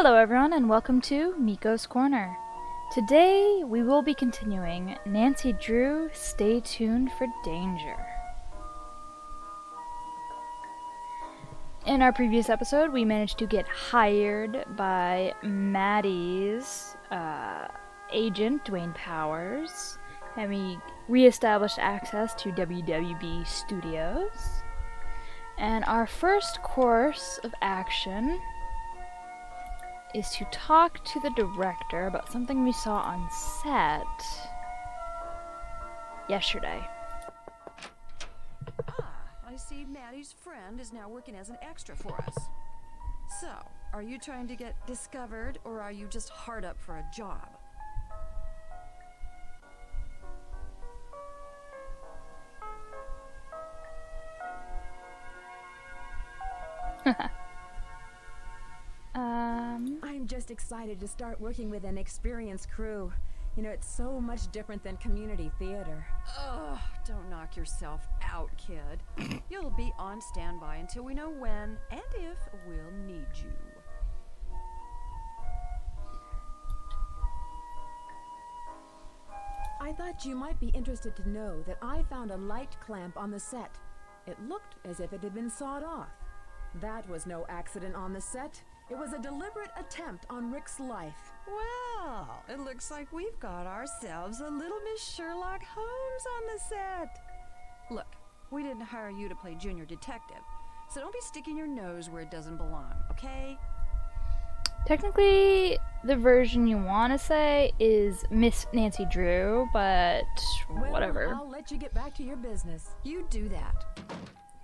Hello everyone and welcome to Miko's Corner. Today we will be continuing Nancy Drew, Stay Tuned for Danger. In our previous episode we managed to get hired by Maddie's agent, Dwayne Powers, and we re-established access to WWB Studios. And our first course of action is to talk to the director about something we saw on set yesterday. I see Maddie's friend is now working as an extra for us. So, are you trying to get discovered, or are you just hard up for a job? I'm just excited to start working with an experienced crew. You know, it's so much different than community theater. Ugh, don't knock yourself out, kid. You'll be on standby until we know when and if we'll need you. I thought you might be interested to know that I found a light clamp on the set. It looked as if it had been sawed off. That was no accident on the set. It was a deliberate attempt on Rick's life. Well, it looks like we've got ourselves a little Miss Sherlock Holmes on the set. Look, we didn't hire you to play junior detective, so don't be sticking your nose where it doesn't belong, okay? Technically, the version you want to say is Miss Nancy Drew, but whatever. Well, I'll let you get back to your business. You do that.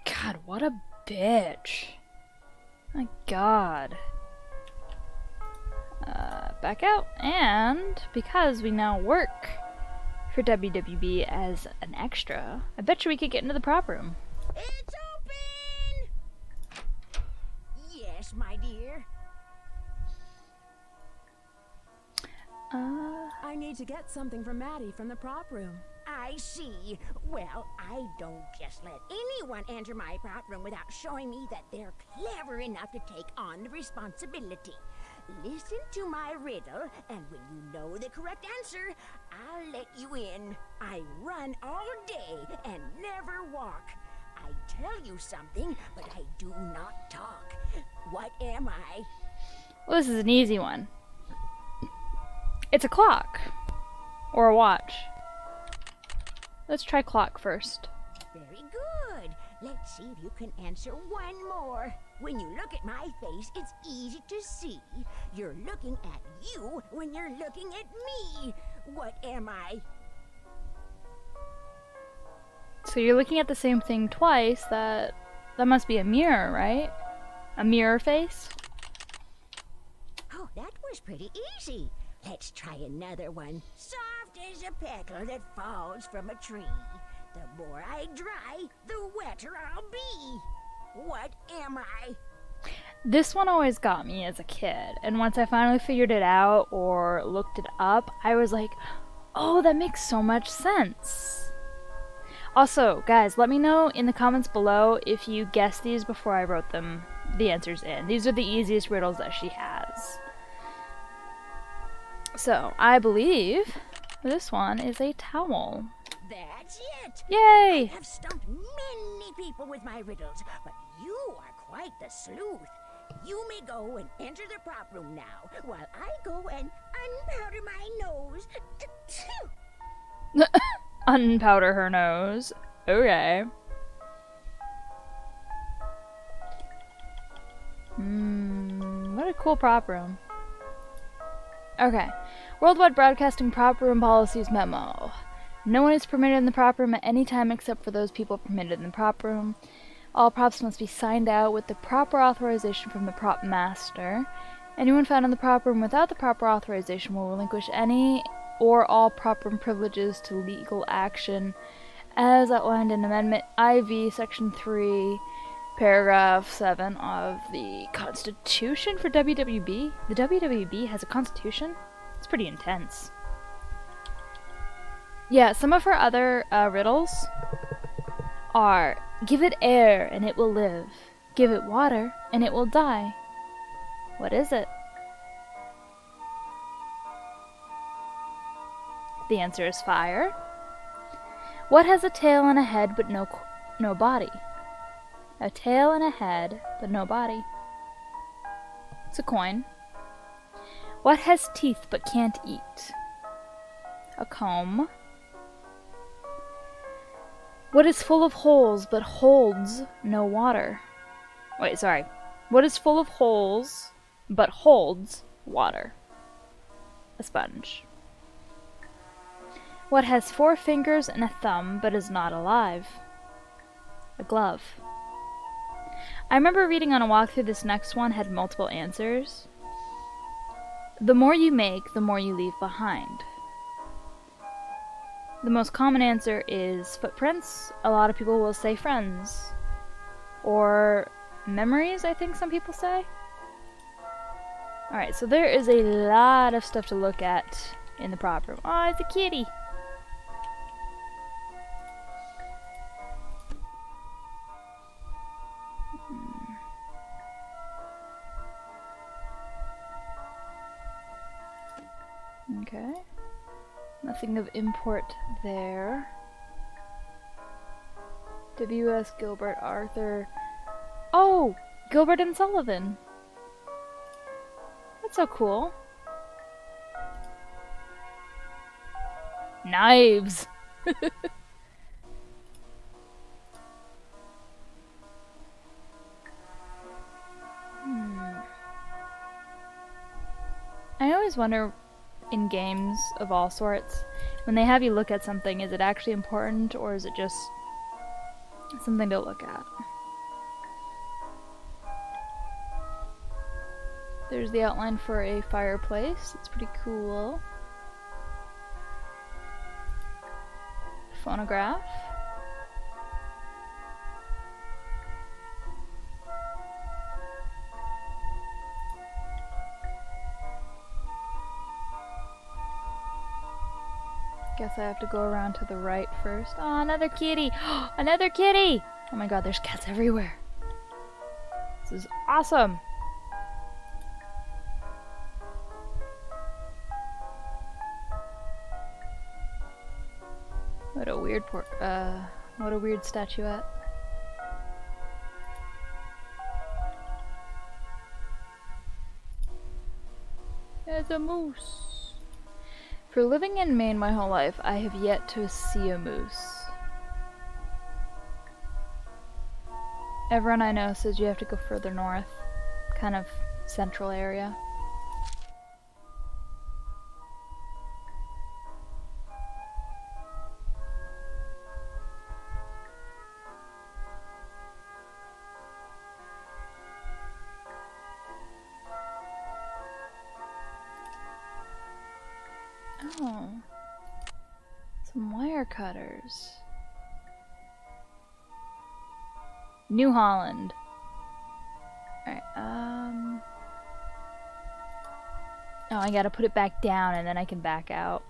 God, what a bitch. My God. Back out, and because we now work for WWB as an extra, I bet you we could get into the prop room. It's open! Yes, my dear. I need to get something from Maddie from the prop room. I see. Well, I don't just let anyone enter my prop room without showing me that they're clever enough to take on the responsibility. Listen to my riddle, and when you know the correct answer, I'll let you in. I run all day and never walk. I tell you something, but I do not talk. What am I? Well, this is an easy one. It's a clock. Or a watch. Let's try clock first. Very good. Let's see if you can answer one more. When you look at my face, it's easy to see. You're looking at you when you're looking at me. What am I? So you're looking at the same thing twice. That must be a mirror, right? A mirror face? Oh, that was pretty easy. Let's try another one. Soft as a petal that falls from a tree. The more I dry, the wetter I'll be. What am I? This one always got me as a kid, and once I finally figured it out or looked it up, I was like, oh, that makes so much sense. Also, guys, let me know in the comments below if you guessed these before I wrote the answers in. These are the easiest riddles that she has. So, I believe this one is a towel. That's it. Yay! I've stumped many people with my riddles, but you are quite the sleuth. You may go and enter the prop room now, while I go and unpowder my nose. Unpowder her nose. Okay. What a cool prop room. Okay. Worldwide Broadcasting Prop Room Policies Memo. No one is permitted in the prop room at any time except for those people permitted in the prop room. All props must be signed out with the proper authorization from the prop master. Anyone found in the prop room without the proper authorization will relinquish any or all prop room privileges to legal action as outlined in Amendment IV Section 3, Paragraph 7 of the Constitution for WWB. The WWB has a constitution? It's pretty intense. Yeah, some of her other riddles are, give it air and it will live. Give it water and it will die. What is it? The answer is fire. What has a tail and a head but no body? A tail and a head but no body. It's a coin. What has teeth but can't eat? A comb. What is full of holes but holds no water? Wait, sorry. What is full of holes but holds water? A sponge. What has 4 fingers and a thumb but is not alive? A glove. I remember reading on a walkthrough this next one had multiple answers. The more you make, the more you leave behind. The most common answer is footprints. A lot of people will say friends. Or memories, I think some people say. Alright, so there is a lot of stuff to look at in the prop room. Oh, it's a kitty! Okay. Nothing of import there. W.S. Gilbert, Arthur. Oh! Gilbert and Sullivan! That's so cool. Knives! I always wonder in games of all sorts, when they have you look at something, is it actually important or is it just something to look at? There's the outline for a fireplace. It's pretty cool. Phonograph. Guess I have to go around to the right first. Oh, another kitty! Another kitty! Oh my god, there's cats everywhere. This is awesome! What a weird statuette. There's a moose. For living in Maine my whole life, I have yet to see a moose. Everyone I know says you have to go further north, kind of central area. Oh, some wire cutters. New Holland. Alright, oh, I gotta put it back down and then I can back out.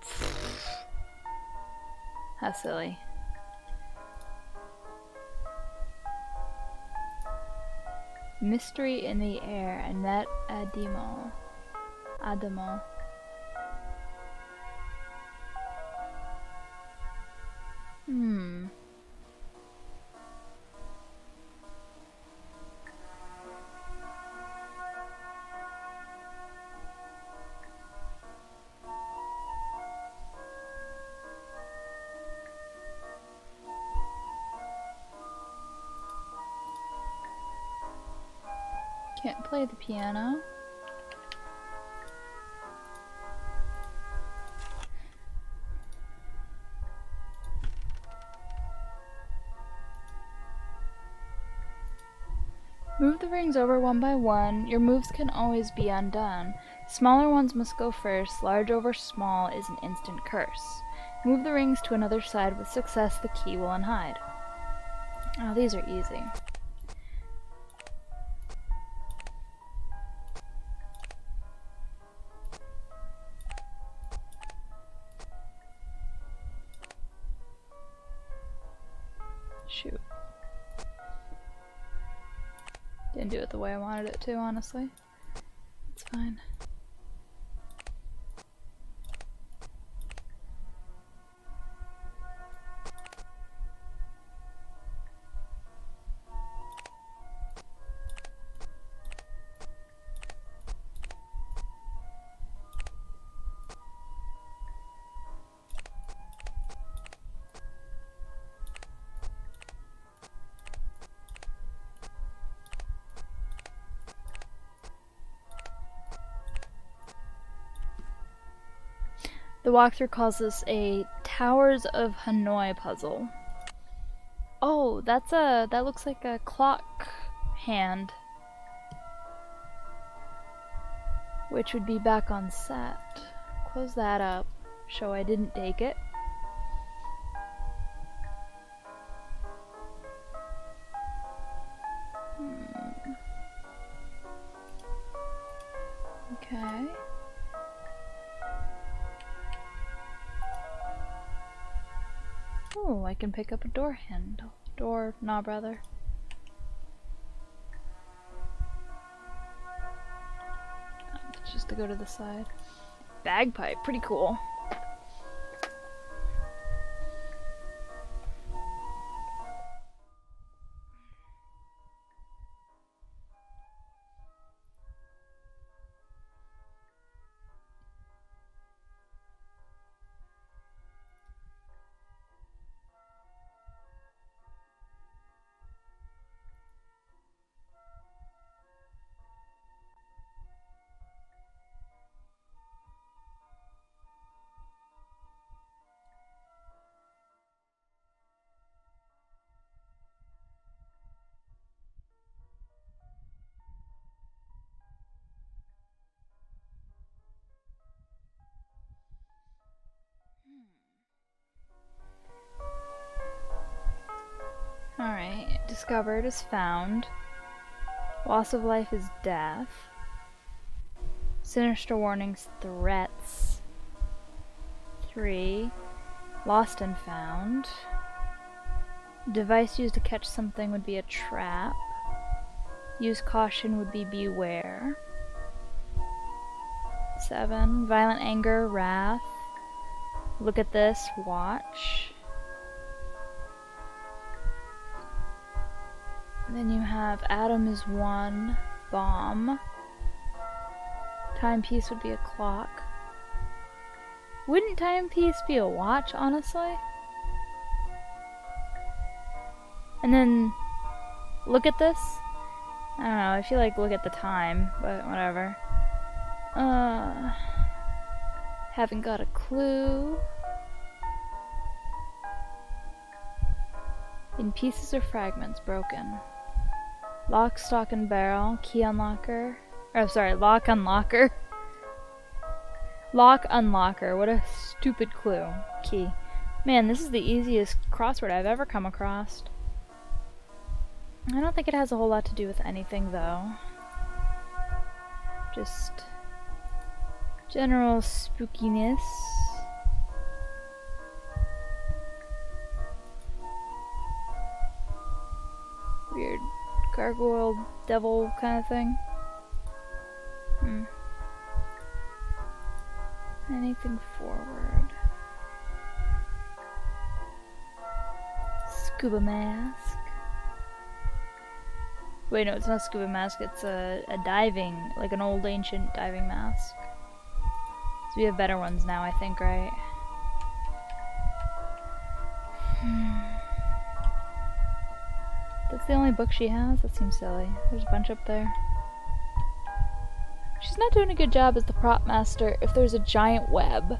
How silly. Mystery in the air, Annette Adamo. Can't play the piano. Move the rings over one by one. Your moves can always be undone. Smaller ones must go first. Large over small is an instant curse. Move the rings to another side. With success, the key will unhide. Oh, these are easy. Shoot. Didn't do it the way I wanted it to, honestly. It's fine. The walkthrough calls this a Towers of Hanoi puzzle. Oh, that looks like a clock hand, which would be back on set. Close that up, show I didn't take it. Okay. Oh, I can pick up a door handle. Door knob, rather. Just to go to the side. Bagpipe, pretty cool. Alright, discovered is found. Loss of life is death. Sinister warnings, threats. 3. Lost and found. Device used to catch something would be a trap. Use caution would be beware. 7. Violent anger, wrath. Look at this, watch. Then you have Atom is 1, bomb. Timepiece would be a clock. Wouldn't timepiece be a watch, honestly? And then, look at this. I don't know, I feel like look at the time, but whatever. Haven't got a clue. In pieces or fragments, broken. Lock, stock, and barrel. Key unlocker. Oh, sorry, lock unlocker. Lock unlocker. What a stupid clue. Key. Man, this is the easiest crossword I've ever come across. I don't think it has a whole lot to do with anything, though. Just general spookiness. Weird gargoyle devil kind of thing. Anything forward? Scuba mask. Wait, no, it's not scuba mask, it's a diving, like an old ancient diving mask. So we have better ones now, I think, right? That's the only book she has? That seems silly. There's a bunch up there. She's not doing a good job as the prop master if there's a giant web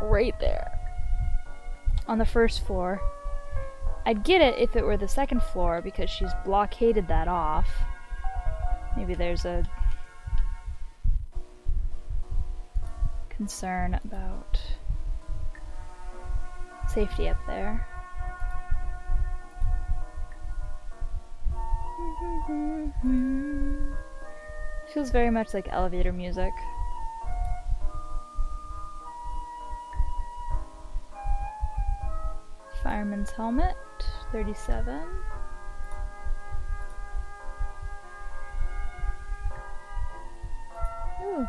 right there on the first floor. I'd get it if it were the second floor because she's blockaded that off. Maybe there's a concern about safety up there. Feels very much like elevator music. Fireman's helmet, 37. Ooh.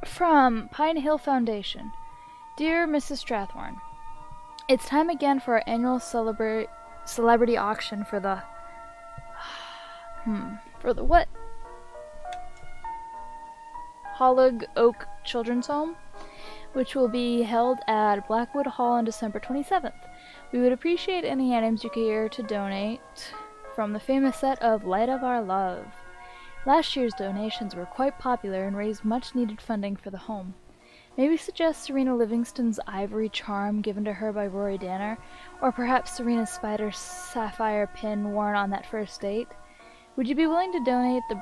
From Pine Hill Foundation. Dear Mrs. Strathmore, it's time again for our annual celebrity auction for the what? Hollig Oak Children's Home, which will be held at Blackwood Hall on December 27th. We would appreciate any items you care to donate from the famous set of Light of Our Love. Last year's donations were quite popular and raised much needed funding for the home. Maybe suggest Serena Livingston's ivory charm given to her by Rory Danner, or perhaps Serena's spider sapphire pin worn on that first date. Would you be willing to donate the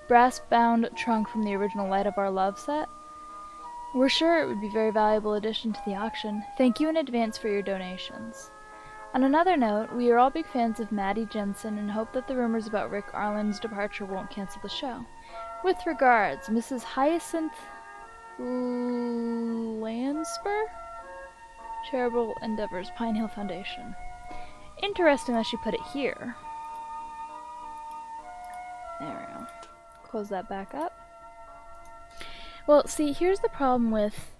brass-bound trunk from the original Light of Our Love set? We're sure it would be a very valuable addition to the auction. Thank you in advance for your donations. On another note, we are all big fans of Maddie Jensen and hope that the rumors about Rick Arlen's departure won't cancel the show. With regards, Mrs. Hyacinth Lansper? Charitable Endeavors, Pine Hill Foundation. Interesting that she put it here. There we go. Close that back up. Well, see, here's the problem with,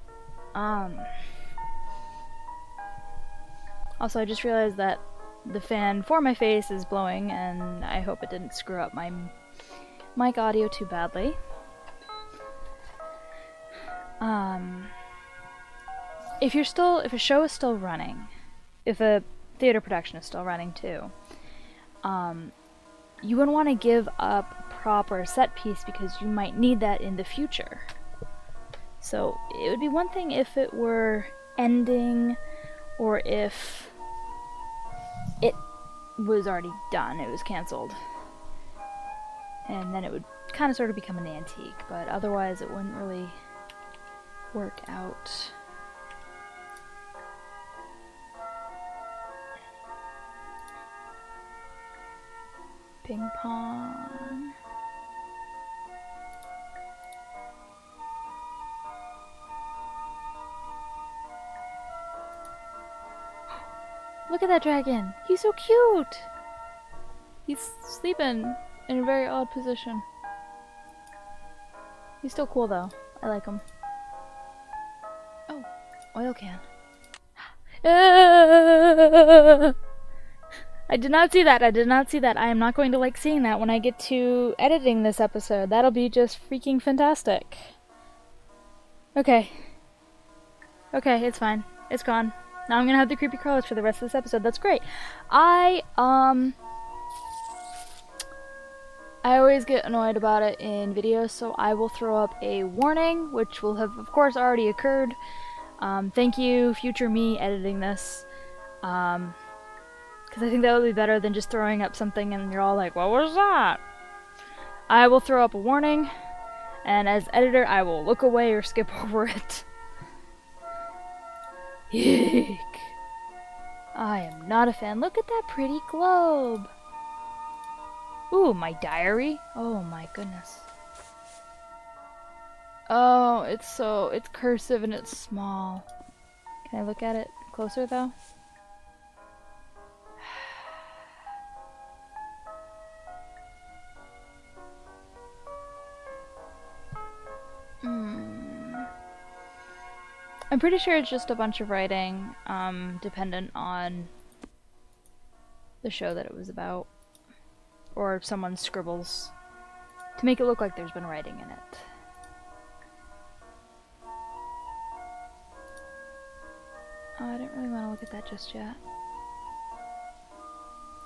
also, I just realized that the fan for my face is blowing, and I hope it didn't screw up my mic audio too badly. If a show is still running, if a theater production is still running too, you wouldn't want to give up proper set piece because you might need that in the future. So it would be one thing if it were ending, or if it was already done, it was cancelled, and then it would kind of sort of become an antique, but otherwise it wouldn't really work out. Ping pong. Look at that dragon! He's so cute! He's sleeping in a very odd position. He's still cool though. I like him. Oh, oil can. I did not see that. I did not see that. I am not going to like seeing that when I get to editing this episode. That'll be just freaking fantastic. Okay. Okay, it's fine. It's gone. Now I'm gonna have the creepy crawlers for the rest of this episode. That's great. I always get annoyed about it in videos, so I will throw up a warning, which will have, of course, already occurred. Thank you, future me, editing this. Because I think that would be better than just throwing up something and you're all like, what was that? I will throw up a warning, and as editor, I will look away or skip over it. Eek. I am not a fan. Look at that pretty globe. Ooh, my diary. Oh my goodness. Oh, it's cursive and it's small. Can I look at it closer though? I'm pretty sure it's just a bunch of writing, dependent on the show that it was about, or someone scribbles to make it look like there's been writing in it. Oh, I didn't really want to look at that just yet.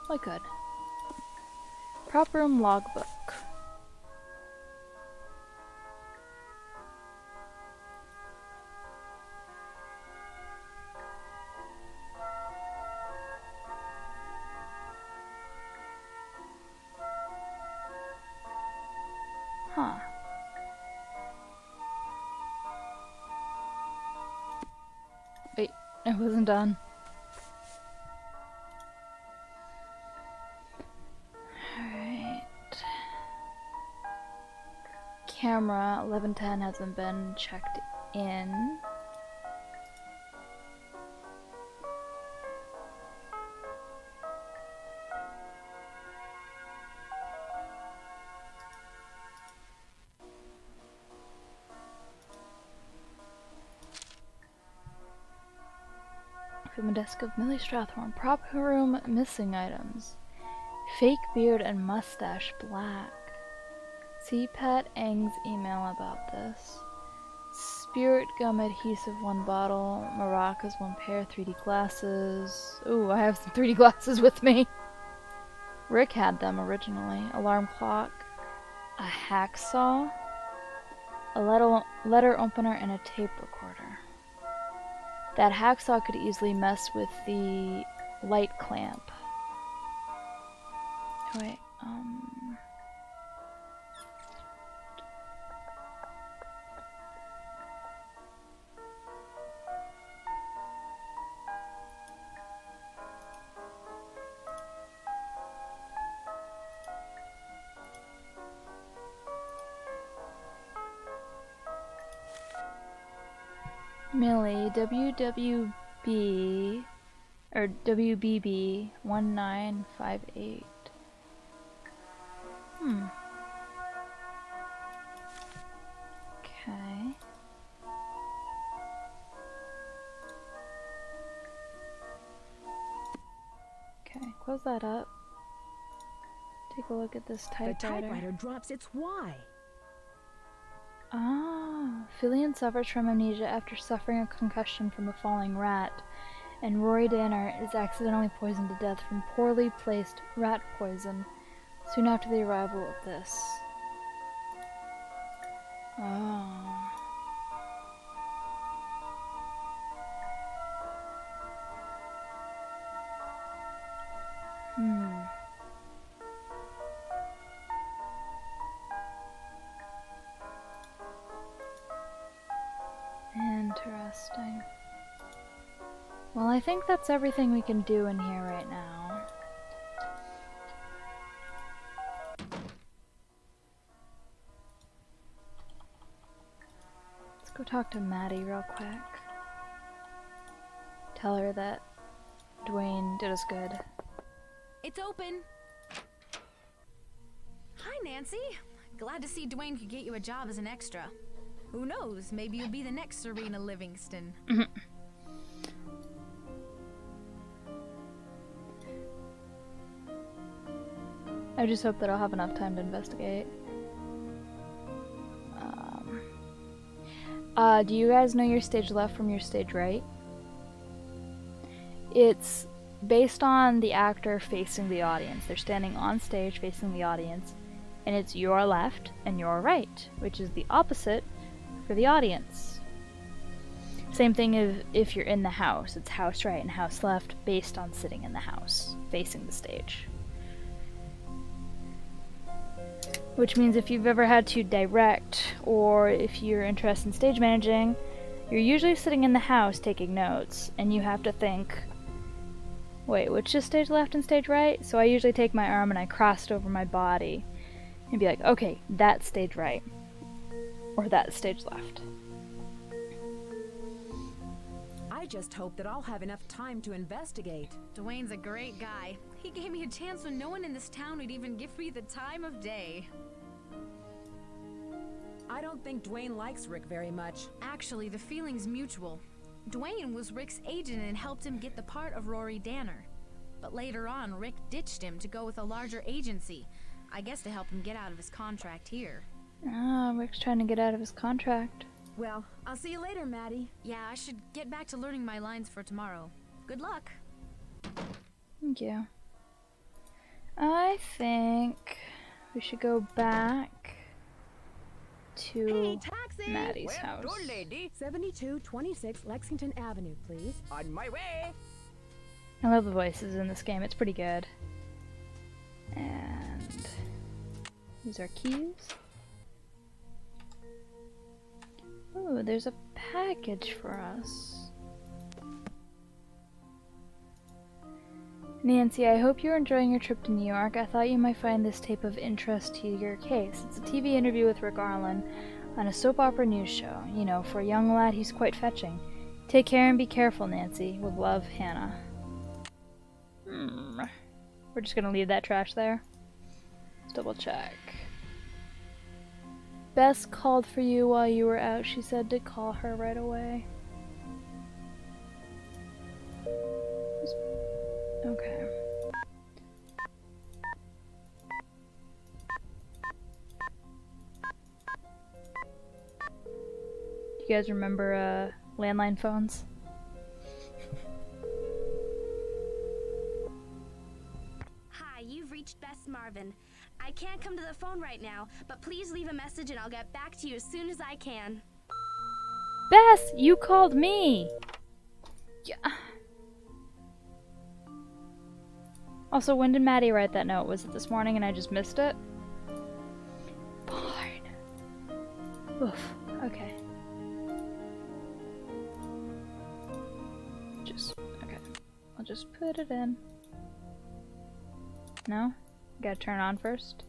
Well, I could. Prop room logbook. Huh. Wait, it wasn't done. Alright. Camera 1110 hasn't been checked in. From a desk of Millie Strathmore. Prop room missing items. Fake beard and mustache black. See Pat Eng's email about this. Spirit gum adhesive 1 bottle. Maracas 1 pair. 3D glasses. Ooh, I have some 3D glasses with me. Rick had them originally. Alarm clock, a hacksaw, a letter opener, and a tape recorder. That hacksaw could easily mess with the light clamp. Wait, Millie, WWB, or WBB 1958. Okay. Okay, close that up. Take a look at this typewriter. The typewriter drops its Y. Ah, Fillion suffers from amnesia after suffering a concussion from a falling rat, and Rory Danner is accidentally poisoned to death from poorly placed rat poison soon after the arrival of this. Oh. Interesting. Well, I think that's everything we can do in here right now. Let's go talk to Maddie real quick. Tell her that Dwayne did us good. It's open. Hi, Nancy. Glad to see Dwayne could get you a job as an extra. Who knows? Maybe you'll be the next Serena Livingston. I just hope that I'll have enough time to investigate. Do you guys know your stage left from your stage right? It's based on the actor facing the audience. They're standing on stage facing the audience, and it's your left and your right, which is the opposite for the audience. Same thing if you're in the house. It's house right and house left based on sitting in the house, facing the stage. Which means if you've ever had to direct, or if you're interested in stage managing, you're usually sitting in the house taking notes, and you have to think, wait, which is stage left and stage right? So I usually take my arm and I cross it over my body, and be like, okay, that's stage right, or that's stage left. I just hope that I'll have enough time to investigate. Dwayne's a great guy. He gave me a chance when no one in this town would even give me the time of day. I don't think Dwayne likes Rick very much. Actually, the feeling's mutual. Dwayne was Rick's agent and helped him get the part of Rory Danner. But later on, Rick ditched him to go with a larger agency. I guess to help him get out of his contract here. Ah, Rick's trying to get out of his contract. Well, I'll see you later, Maddie. Yeah, I should get back to learning my lines for tomorrow. Good luck. Thank you. I think we should go back to Maddie's house. 7226 Lexington Avenue, please. On my way. I love the voices in this game. It's pretty good. And these are keys. Ooh, there's a package for us. Nancy, I hope you're enjoying your trip to New York. I thought you might find this tape of interest to your case. It's a TV interview with Rick Arlen on a soap opera news show. You know, for a young lad, he's quite fetching. Take care and be careful, Nancy. With love, Hannah. We're just gonna leave that trash there. Let's double check. Bess called for you while you were out. She said to call her right away. Okay. You guys remember landline phones? Hi, you've reached reached Bess Marvin. I can't come to the phone right now, but please leave a message and I'll get back to you as soon as I can. Bess, you called me. Yeah. Also, when did Maddie write that note? Was it this morning and I just missed it? Fine. Oof. Okay. Okay. I'll just put it in. No? Gotta turn it on first.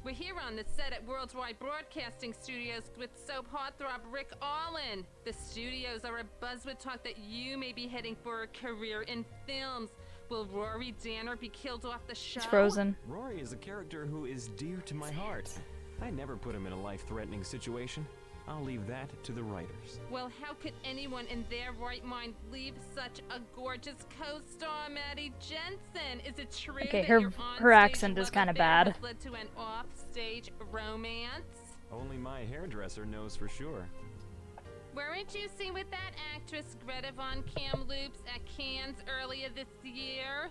We're here on the set at Worldwide Broadcasting Studios with soap heartthrob Rick Allen. The studios are abuzz with talk that you may be heading for a career in films. Will Rory Danner be killed off the show? It's frozen. Rory is a character who is dear to my heart. I never put him in a life-threatening situation. I'll leave that to the writers. Well, how could anyone in their right mind leave such a gorgeous co-star, Maddie Jensen? Is it true Okay, that her your onstage accent is love kind of affair bad. has led to an off-stage romance? Only my hairdresser knows for sure. Weren't you seen with that actress Greta Von Kamloops at Cannes earlier this year?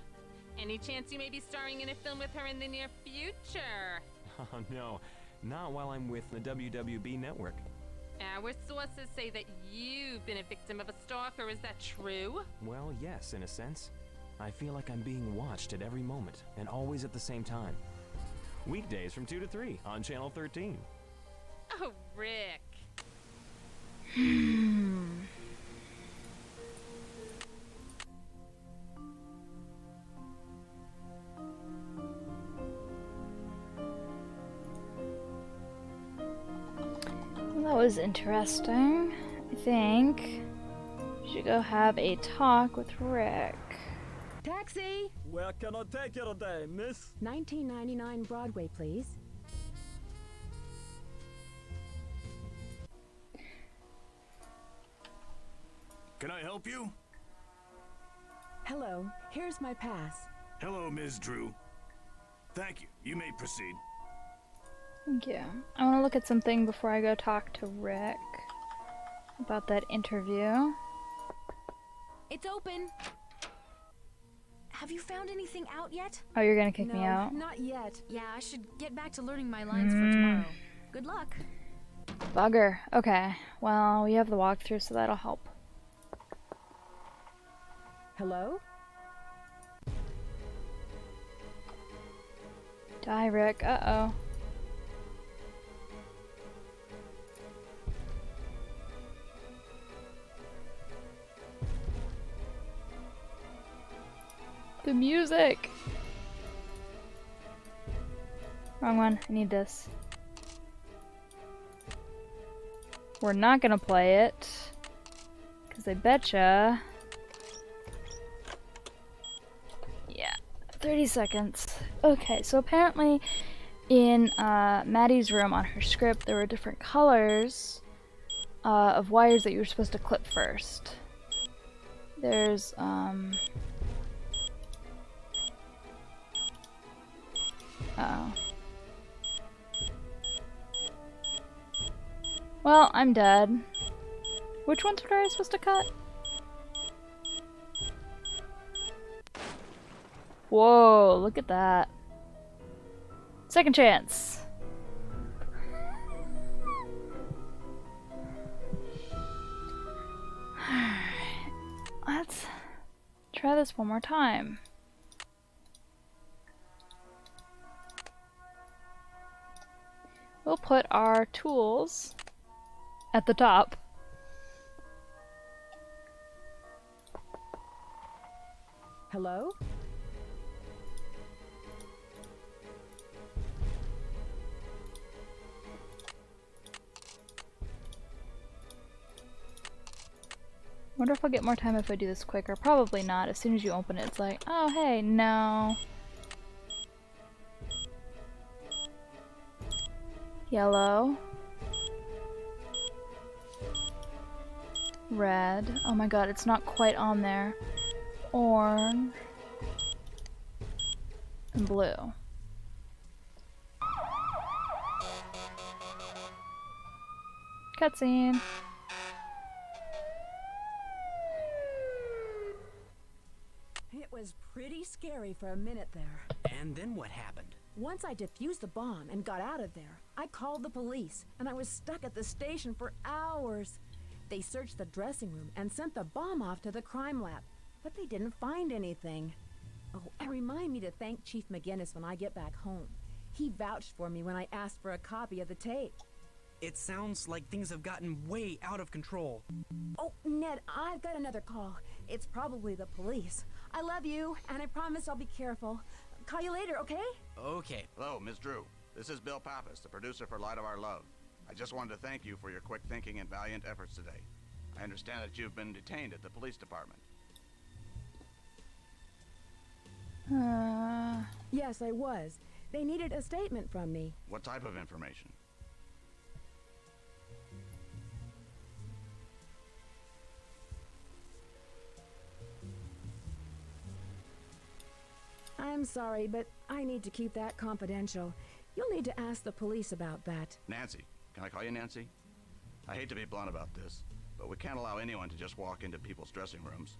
Any chance you may be starring in a film with her in the near future? Oh no, not while I'm with the WWB network. Our sources say that you've been a victim of a stalker. Is that true? Well, yes, in a sense. I feel like I'm being watched at every moment, and always at the same time. Weekdays from 2 to 3 on Channel 13. Oh, Rick. Well, that was interesting. I think we should go have a talk with Rick. Taxi! Where can I take you today, miss? 1999 Broadway, please. Can I help you? Hello, here's my pass. Hello, Ms. Drew. Thank you. You may proceed. Thank you. I want to look at something before I go talk to Rick about that interview. It's open. Have you found anything out yet? Oh, you're gonna kick No, me out? not yet. Yeah, I should get back to learning my lines for tomorrow. Good luck. Bugger. Okay. Well, we have the walkthrough, so that'll help. Hello? Die, Rick. Uh-oh. The music! Wrong one. I need this. We're not gonna play it. Because I betcha... Yeah. 30 seconds. Okay, so apparently in Maddie's room on her script there were different colors of wires that you were supposed to clip first. There's uh-oh. Well, I'm dead. Which ones were I supposed to cut? Whoa, look at that. Second chance. Let's try this one more time. We'll put our tools at the top. Hello? Wonder if I'll get more time if I do this quicker. Probably not. As soon as you open it, it's like, oh hey, no. Yellow. Red. Oh my god, it's not quite on there. Orange. And blue. Cutscene. was pretty scary for a minute there. And then what happened? Once I defused the bomb and got out of there, I called the police, and I was stuck at the station for hours. They searched the dressing room and sent the bomb off to the crime lab, but they didn't find anything. Oh, and remind me to thank Chief McGinnis when I get back home. He vouched for me when I asked for a copy of the tape. It sounds like things have gotten way out of control. Oh, Ned, I've got another call. It's probably the police. I love you, and I promise I'll be careful. Call you later, okay? Okay. Hello, Miss Drew. This is Bill Pappas, the producer for Light of Our Love. I just wanted to thank you for your quick thinking and valiant efforts today. I understand that you've been detained at the police department. Yes, I was. They needed a statement from me. What type of information? I'm sorry, but I need to keep that confidential. You'll need to ask the police about that. Nancy. Can I call you Nancy? I hate to be blunt about this, but we can't allow anyone to just walk into people's dressing rooms.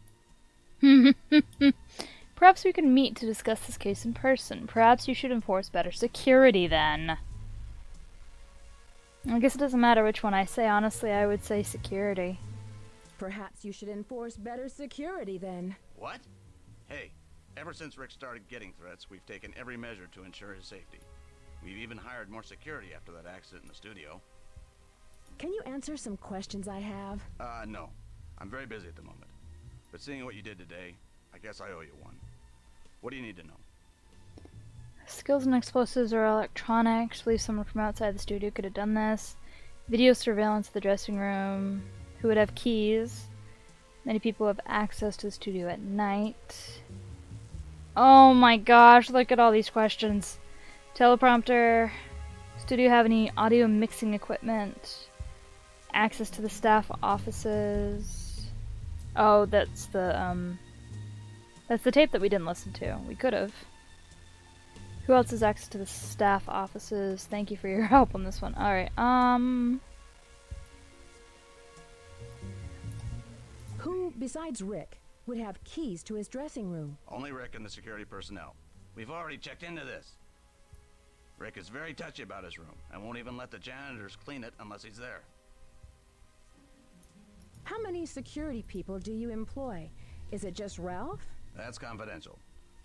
Perhaps we can meet to discuss this case in person. Perhaps you should enforce better security then. I guess it doesn't matter which one I say. Honestly, I would say security. Perhaps you should enforce better security then. What? Hey, ever since Rick started getting threats, we've taken every measure to ensure his safety. We've even hired more security after that accident in the studio. Can you answer some questions I have? No. I'm very busy at the moment. But seeing what you did today, I guess I owe you one. What do you need to know? Skills in explosives or electronics. Believe someone from outside the studio could have done this. Video surveillance of the dressing room. Who would have keys? Many people have access to the studio at night. Oh my gosh, look at all these questions. Teleprompter. Studio have any audio mixing equipment? Access to the staff offices. Oh, that's the tape that we didn't listen to. We could have. Who else has access to the staff offices? Thank you for your help on this one. Alright, Who, besides Rick, would have keys to his dressing room? Only Rick and the security personnel. We've already checked into this. Rick is very touchy about his room and won't even let the janitors clean it unless he's there. How many security people do you employ? Is it just Ralph? That's confidential.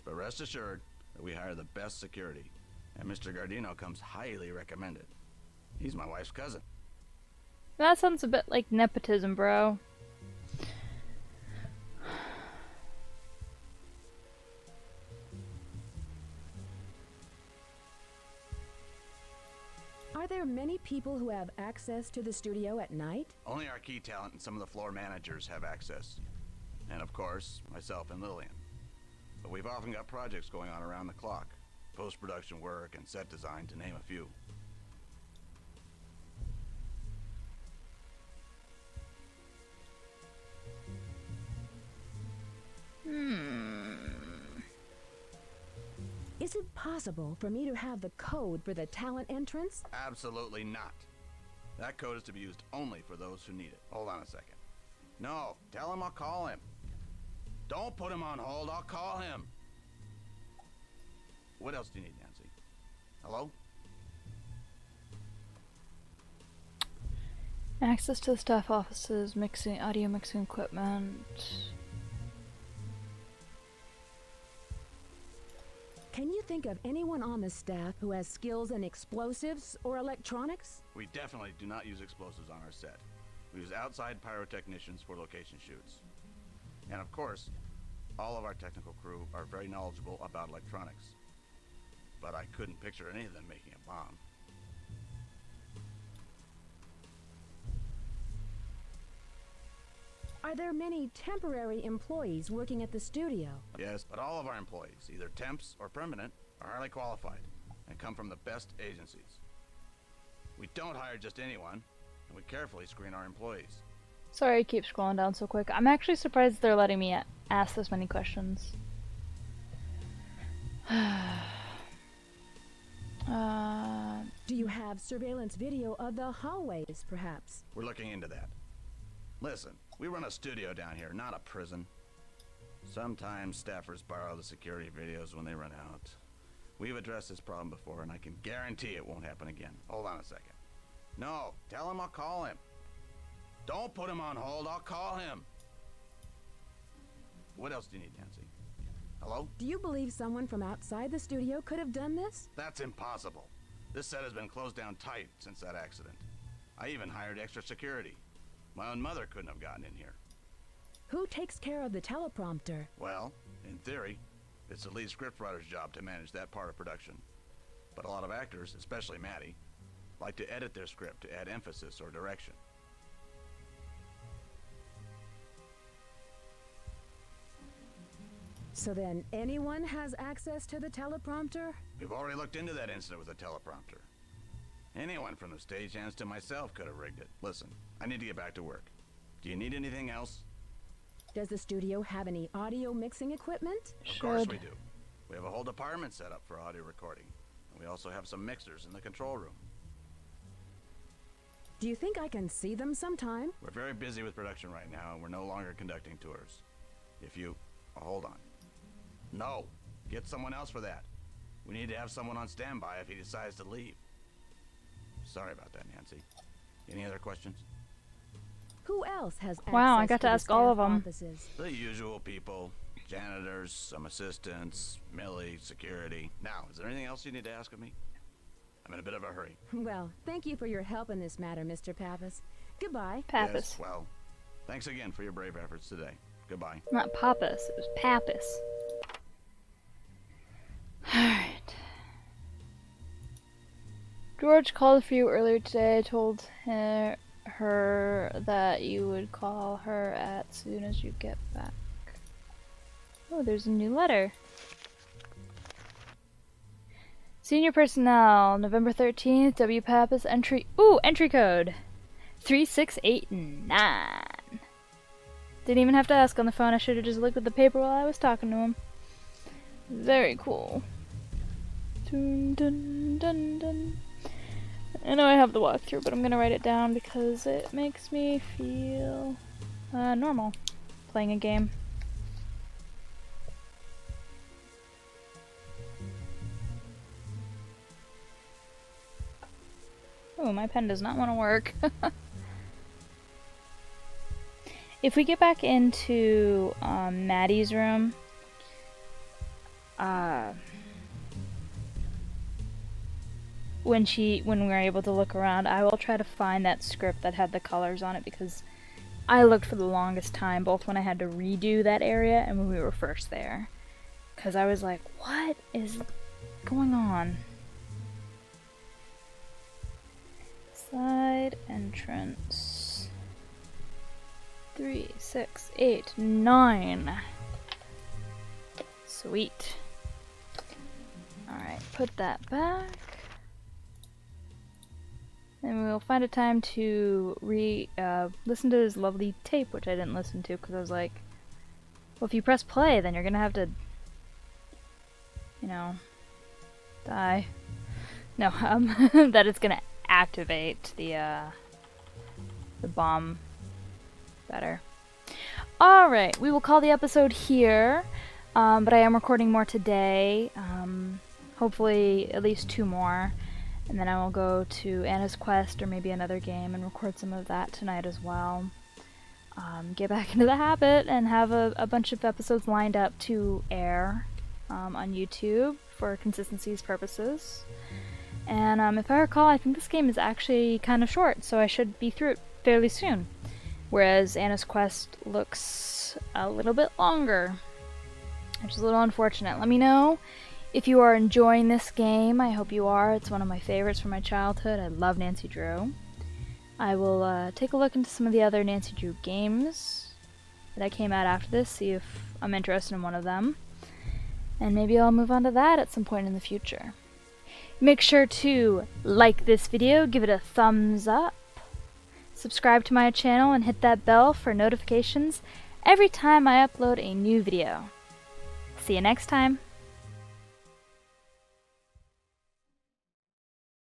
But rest assured that we hire the best security. And Mr. Gardino comes highly recommended. He's my wife's cousin. that sounds a bit like nepotism, bro. Are there many people who have access to the studio at night? Only our key talent and some of the floor managers have access. And of course, myself and Lillian. But we've often got projects going on around the clock. Post-production work and set design, to name a few. Is it possible for me to have the code for the talent entrance? Absolutely not. That code is to be used only for those who need it. Hold on a second. No, tell him I'll call him. Don't put him on hold, I'll call him. What else do you need, Nancy? Hello? Access to the staff offices, mixing, audio mixing equipment. Can you think of anyone on the staff who has skills in explosives or electronics? We definitely do not use explosives on our set. We use outside pyrotechnicians for location shoots. And of course, all of our technical crew are very knowledgeable about electronics. But I couldn't picture any of them making a bomb. Are there many temporary employees working at the studio? Yes, but all of our employees, either temps or permanent, are highly qualified and come from the best agencies. We don't hire just anyone, and we carefully screen our employees. Sorry I keep scrolling down so quick. I'm actually surprised they're letting me ask this many questions. Do you have surveillance video of the hallways, perhaps? We're looking into that. Listen, we run a studio down here, not a prison. Sometimes staffers borrow the security videos when they run out. We've addressed this problem before, and I can guarantee it won't happen again. Hold on a second. No, tell him I'll call him. Don't put him on hold, I'll call him. What else do you need, Nancy? Hello? Do you believe someone from outside the studio could have done this? That's impossible. This set has been closed down tight since that accident. I even hired extra security. My own mother couldn't have gotten in here. Who takes care of the teleprompter? Well, in theory, it's the lead scriptwriter's job to manage that part of production. But a lot of actors, especially Maddie, like to edit their script to add emphasis or direction. So then anyone has access to the teleprompter? We've already looked into that incident with the teleprompter. Anyone from the stagehands to myself could have rigged it. Listen, I need to get back to work. Do you need anything else? Does the studio have any audio mixing equipment? Of course we do. We have a whole department set up for audio recording. And we also have some mixers in the control room. Do you think I can see them sometime? We're very busy with production right now, and we're no longer conducting tours. If you... Oh, hold on. No! Get someone else for that. We need to have someone on standby if he decides to leave. Sorry about that, Nancy. Any other questions? Who else has access Wow, I got to the ask all of staff them. offices? The usual people. Janitors, some assistants, Millie, security. Now, is there anything else you need to ask of me? I'm in a bit of a hurry. Well, thank you for your help in this matter, Mr. Pappas. Goodbye. Pappas. Yes, well, thanks again for your brave efforts today. Goodbye. Not Pappas, it was Pappas. Alright. George called for you earlier today. I told her that you would call her as soon as you get back. Oh, there's a new letter. Senior personnel, November 13th, W. Pappas, entry code 3689. Didn't even have to ask on the phone, I should have just looked at the paper while I was talking to him. Very cool. Dun, dun, dun, dun. I know I have the walkthrough, but I'm gonna write it down because it makes me feel normal playing a game. Oh, my pen does not want to work. If we get back into Maddie's room, when we're able to look around, I will try to find that script that had the colors on it, because I looked for the longest time, both when I had to redo that area and when we were first there. Because I was like, what is going on? Side entrance. 3, 6, 8, 9. Sweet. Alright, put that back. And we'll find a time to listen to this lovely tape, which I didn't listen to because I was like, well, if you press play, then you're gonna have to, you know, die. No, that it's gonna activate the bomb better. Alright, we will call the episode here, but I am recording more today, hopefully at least 2 more. And then I will go to Anna's Quest or maybe another game and record some of that tonight as well. Get back into the habit and have a bunch of episodes lined up to air on YouTube for consistency's purposes. And if I recall, I think this game is actually kind of short, so I should be through it fairly soon. Whereas Anna's Quest looks a little bit longer, which is a little unfortunate. Let me know if you are enjoying this game. I hope you are. It's one of my favorites from my childhood. I love Nancy Drew. I will take a look into some of the other Nancy Drew games that came out after this, see if I'm interested in one of them. And maybe I'll move on to that at some point in the future. Make sure to like this video, give it a thumbs up, subscribe to my channel, and hit that bell for notifications every time I upload a new video. See you next time.